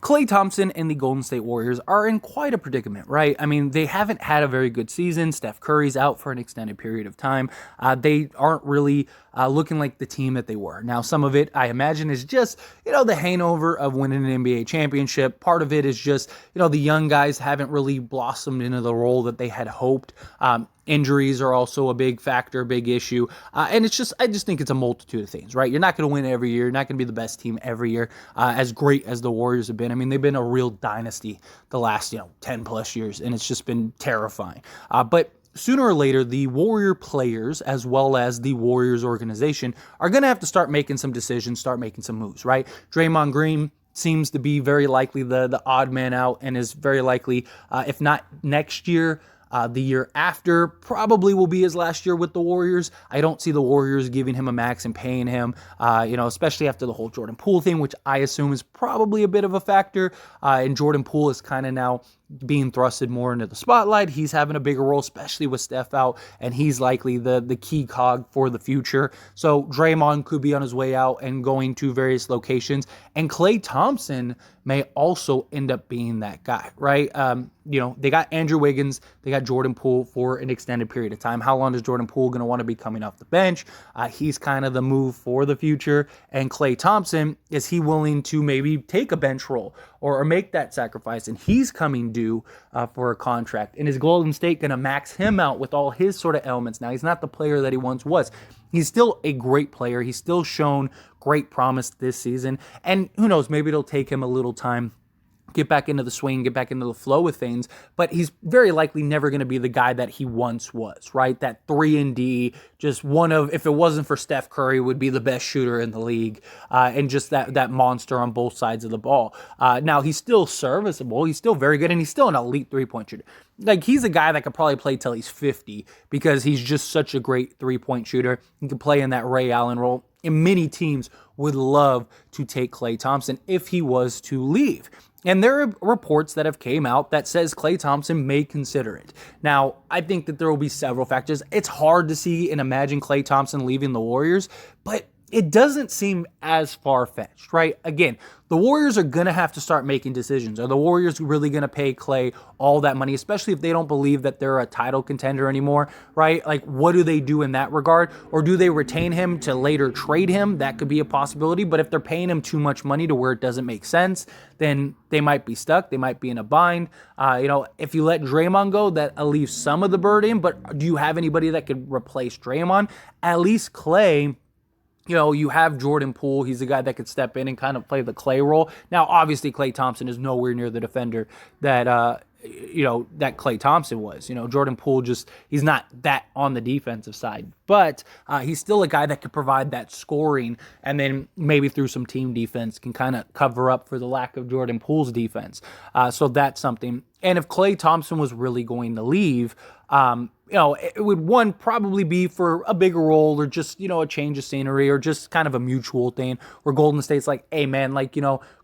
Klay Thompson and the Golden State Warriors are in quite a predicament, right? I mean, they haven't had a very good season. Steph Curry's out for an extended period of time. They aren't really looking like the team that they were. Now, some of it, I imagine, is just, the hangover of winning an NBA championship. Part of it is just, the young guys haven't really blossomed into the role that they had hoped. Injuries are also a big factor, big issue. And I just think it's a multitude of things, right? You're not going to win every year. You're not going to be the best team every year, as great as the Warriors have been. I mean, they've been a real dynasty the last, 10 plus years, and it's just been terrifying. But sooner or later, the Warrior players, as well as the Warriors organization, are going to have to start making some decisions, start making some moves, right? Draymond Green seems to be very likely the odd man out, and is very likely, if not next year, the year after probably will be his last year with the Warriors. I don't see the Warriors giving him a max and paying him, especially after the whole Jordan Poole thing, which I assume is probably a bit of a factor. And Jordan Poole is kind of now being thrusted more into the spotlight. He's having a bigger role, especially with Steph out, and he's likely the key cog for the future. So Draymond could be on his way out and going to various locations, and Klay Thompson may also end up being that guy, right? They got Andrew Wiggins, they got Jordan Poole for an extended period of time. How long is Jordan Poole going to want to be coming off the bench? He's kind of the move for the future. And Klay Thompson, is he willing to maybe take a bench role or make that sacrifice? And he's coming due for a contract. And is Golden State going to max him out with all his sort of elements? Now, he's not the player that he once was. He's still a great player. He's still shown great promise this season. And who knows, maybe it'll take him a little time, get back into the swing, get back into the flow of things, but he's very likely never going to be the guy that he once was, right? That 3-and-D, just one of, if it wasn't for Steph Curry, would be the best shooter in the league, and just that monster on both sides of the ball. Now, he's still serviceable, he's still very good, and he's still an elite three-point shooter. Like, he's a guy that could probably play till he's 50 because he's just such a great three-point shooter. He can play in that Ray Allen role, and many teams would love to take Klay Thompson if he was to leave. And there are reports that have came out that says Klay Thompson may consider it. Now, I think that there will be several factors. It's hard to see and imagine Klay Thompson leaving the Warriors, but it doesn't seem as far-fetched, right? Again, the Warriors are going to have to start making decisions. Are the Warriors really going to pay Klay all that money, especially if they don't believe that they're a title contender anymore, right? Like, what do they do in that regard? Or do they retain him to later trade him? That could be a possibility. But if they're paying him too much money to where it doesn't make sense, then they might be stuck. They might be in a bind. If you let Draymond go, that alleviates some of the burden. But do you have anybody that could replace Draymond? At least Klay, you have Jordan Poole. He's the guy that could step in and kind of play the Klay role. Now, obviously, Klay Thompson is nowhere near the defender that Klay Thompson was. Jordan Poole he's not that on the defensive side. But he's still a guy that could provide that scoring, and then maybe through some team defense can kind of cover up for the lack of Jordan Poole's defense. So that's something. And if Klay Thompson was really going to leave, it would probably be for a bigger role, or just, a change of scenery, or just kind of a mutual thing where Golden State's like, hey man,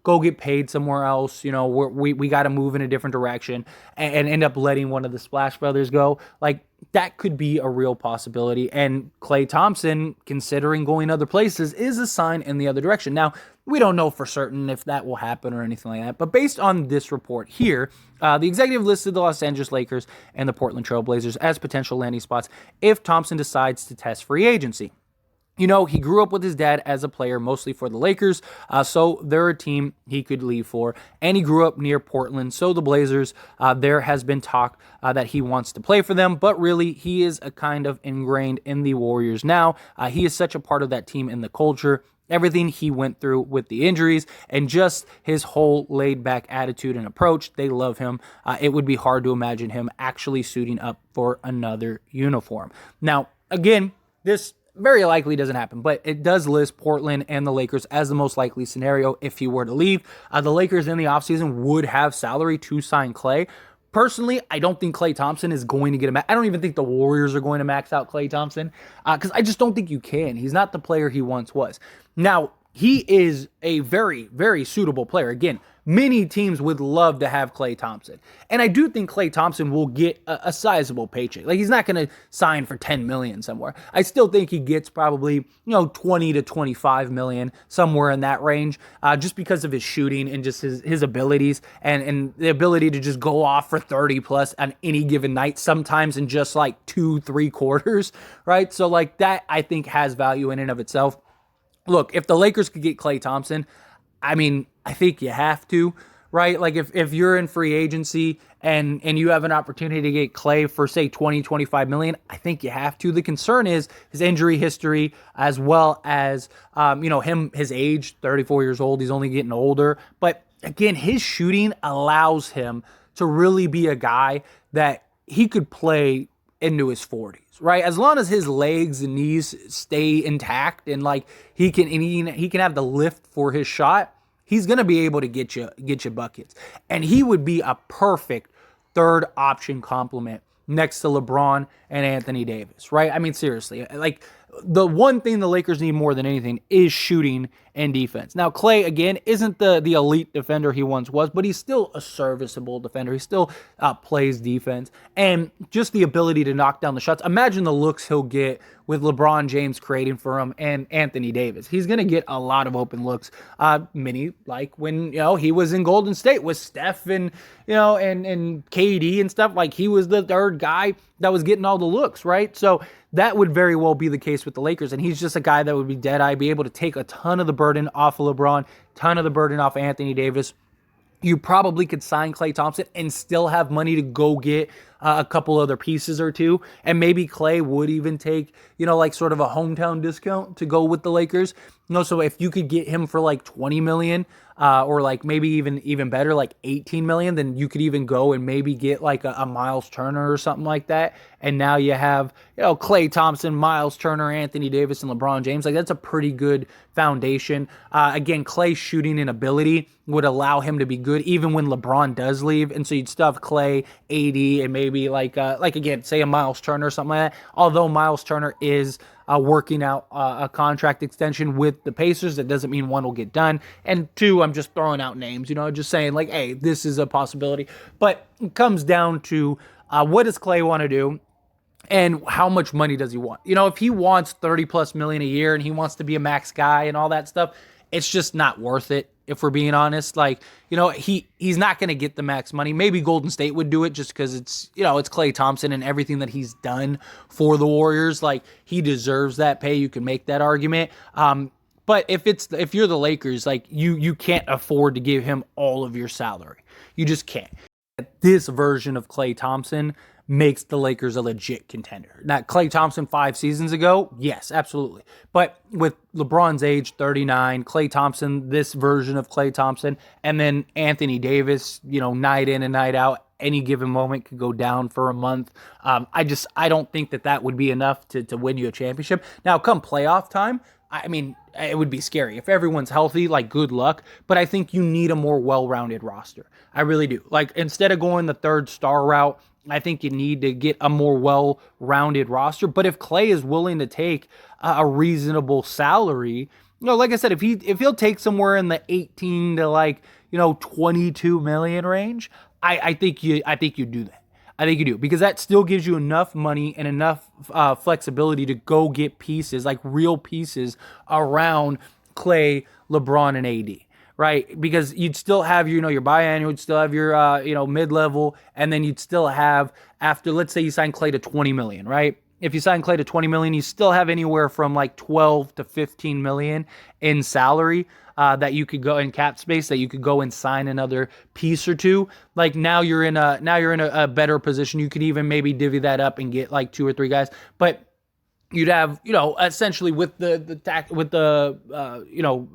go get paid somewhere else. We got to move in a different direction, and end up letting one of the Splash Brothers go. Like, that could be a real possibility. And Klay Thompson, considering going other places, is a sign in the other direction. Now, we don't know for certain if that will happen or anything like that, but based on this report here, the executive listed the Los Angeles Lakers and the Portland Trail Blazers as potential landing spots if Thompson decides to test free agency. He grew up with his dad as a player, mostly for the Lakers, so they're a team he could leave for. And he grew up near Portland, so the Blazers, there has been talk that he wants to play for them, but really, he is a kind of ingrained in the Warriors now. He is such a part of that team and the culture. Everything he went through with the injuries and just his whole laid-back attitude and approach, they love him. It would be hard to imagine him actually suiting up for another uniform. Now, again, this very likely doesn't happen, but it does list Portland and the Lakers as the most likely scenario if he were to leave. The Lakers in the offseason would have salary to sign Klay. Personally, I don't think Klay Thompson is going to get a max. I don't even think the Warriors are going to max out Klay Thompson because I just don't think you can. He's not the player he once was. Now, he is a very, very suitable player. Again, many teams would love to have Klay Thompson. And I do think Klay Thompson will get a sizable paycheck. Like, he's not going to sign for 10 million somewhere. I still think he gets probably, 20 to 25 million, somewhere in that range, just because of his shooting and just his abilities and the ability to just go off for 30 plus on any given night, sometimes in just like 2-3 quarters, right? So like that, I think, has value in and of itself. Look, if the Lakers could get Klay Thompson, I mean, I think you have to, right? Like if you're in free agency and you have an opportunity to get Klay for, say, 20, 25 million, I think you have to. The concern is his injury history, as well as, his age, 34 years old. He's only getting older. But again, his shooting allows him to really be a guy that he could play into his 40s, right? As long as his legs and knees stay intact and like he can have the lift for his shot, he's going to be able to get you buckets. And he would be a perfect third option complement next to LeBron and Anthony Davis, right? I mean, seriously, like the one thing the Lakers need more than anything is shooting and defense. Now, Klay, again, isn't the elite defender he once was, but he's still a serviceable defender. He still plays defense. And just the ability to knock down the shots. Imagine the looks he'll get with LeBron James creating for him and Anthony Davis. He's going to get a lot of open looks, many like when, he was in Golden State with Steph and, and KD and stuff. Like, he was the third guy that was getting all the looks, right? So that would very well be the case with the Lakers. And he's just a guy that would be dead-eye, be able to take a ton of the burden off of LeBron, ton of the burden off of Anthony Davis. You probably could sign Klay Thompson and still have money to go get a couple other pieces or two. And maybe Klay would even take, like sort of a hometown discount to go with the Lakers. So if you could get him for like 20 million, or like maybe even better, like 18 million, then you could even go and maybe get like a Miles Turner or something like that. And now you have, Klay Thompson, Miles Turner, Anthony Davis, and LeBron James. Like, that's a pretty good foundation. Again, Klay's shooting and ability would allow him to be good even when LeBron does leave. And so you'd stuff Klay, AD, and maybe like again, say a Miles Turner or something like that. Although Miles Turner is working out a contract extension with the Pacers, that doesn't mean one will get done. And two, I'm just throwing out names, just saying like, hey, this is a possibility. But it comes down to what does Klay want to do? And how much money does he want? If he wants 30 plus million a year and he wants to be a max guy and all that stuff, it's just not worth it. If we're being honest, like, he's not going to get the max money. Maybe Golden State would do it just because it's Klay Thompson and everything that he's done for the Warriors. Like, he deserves that pay. You can make that argument. But if you're the Lakers, like, you can't afford to give him all of your salary. You just can't. This version of Klay Thompson makes the Lakers a legit contender. Now, Klay Thompson 5 seasons ago, yes, absolutely. But with LeBron's age, 39, Klay Thompson, this version of Klay Thompson, and then Anthony Davis, night in and night out, any given moment could go down for a month. I don't think that would be enough to win you a championship. Now, come playoff time, I mean, it would be scary. If everyone's healthy, like, good luck. But I think you need a more well-rounded roster. I really do. Like, instead of going the third star route, I think you need to get a more well-rounded roster. But if Klay is willing to take a reasonable salary, like I said, if he'll take somewhere in the 18 to 22 million range, I think you do that. I think you do, because that still gives you enough money and enough flexibility to go get pieces, like real pieces around Klay, LeBron, and AD. Right, because you'd still have your biannual, you'd still have your mid-level, and then you'd still have, after, let's say you sign Klay to 20 million, right? If you sign Klay to 20 million, you still have anywhere from like 12 to 15 million in salary that you could go in cap space, that you could go and sign another piece or two. Like, now you're in a better position. You could even maybe divvy that up and get like 2 or 3 guys, but you'd have essentially with the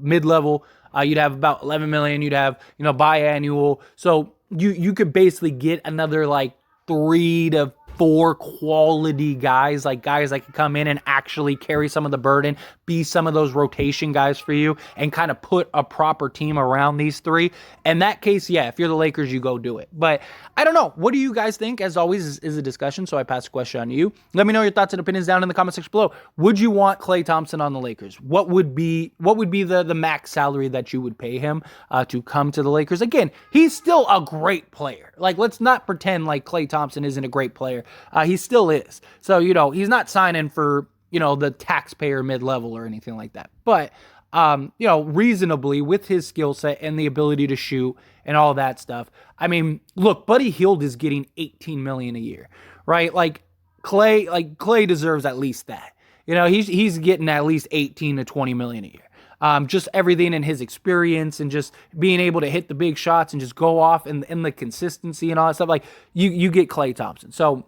mid-level. You'd have about 11 million. You'd have, biannual. So you could basically get another like 3 to 4 quality guys, like guys that can come in and actually carry some of the burden, be some of those rotation guys for you, and kind of put a proper team around these 3. In that case, yeah, if you're the Lakers, you go do it. But I don't know. What do you guys think? As always, is a discussion, so I pass the question on to you. Let me know your thoughts and opinions down in the comment section below. Would you want Klay Thompson on the Lakers? What would be the max salary that you would pay him to come to the Lakers? Again, he's still a great player. Like, let's not pretend like Klay Thompson isn't a great player. He still is. So, he's not signing for, the taxpayer mid-level or anything like that. But, reasonably with his skill set and the ability to shoot and all that stuff. I mean, look, Buddy Hield is getting $18 million a year, right? Like Klay deserves at least that. He's getting at least 18 to 20 million a year. Just everything in his experience and just being able to hit the big shots and just go off and the consistency and all that stuff. Like you get Klay Thompson. So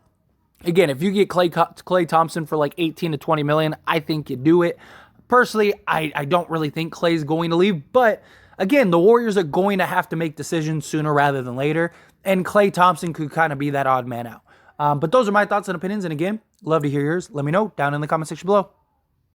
again, if you get Klay Thompson for like 18 to 20 million, I think you do it. Personally, I don't really think Klay's going to leave, but again, the Warriors are going to have to make decisions sooner rather than later, and Klay Thompson could kind of be that odd man out. But those are my thoughts and opinions, and again, love to hear yours. Let me know down in the comment section below.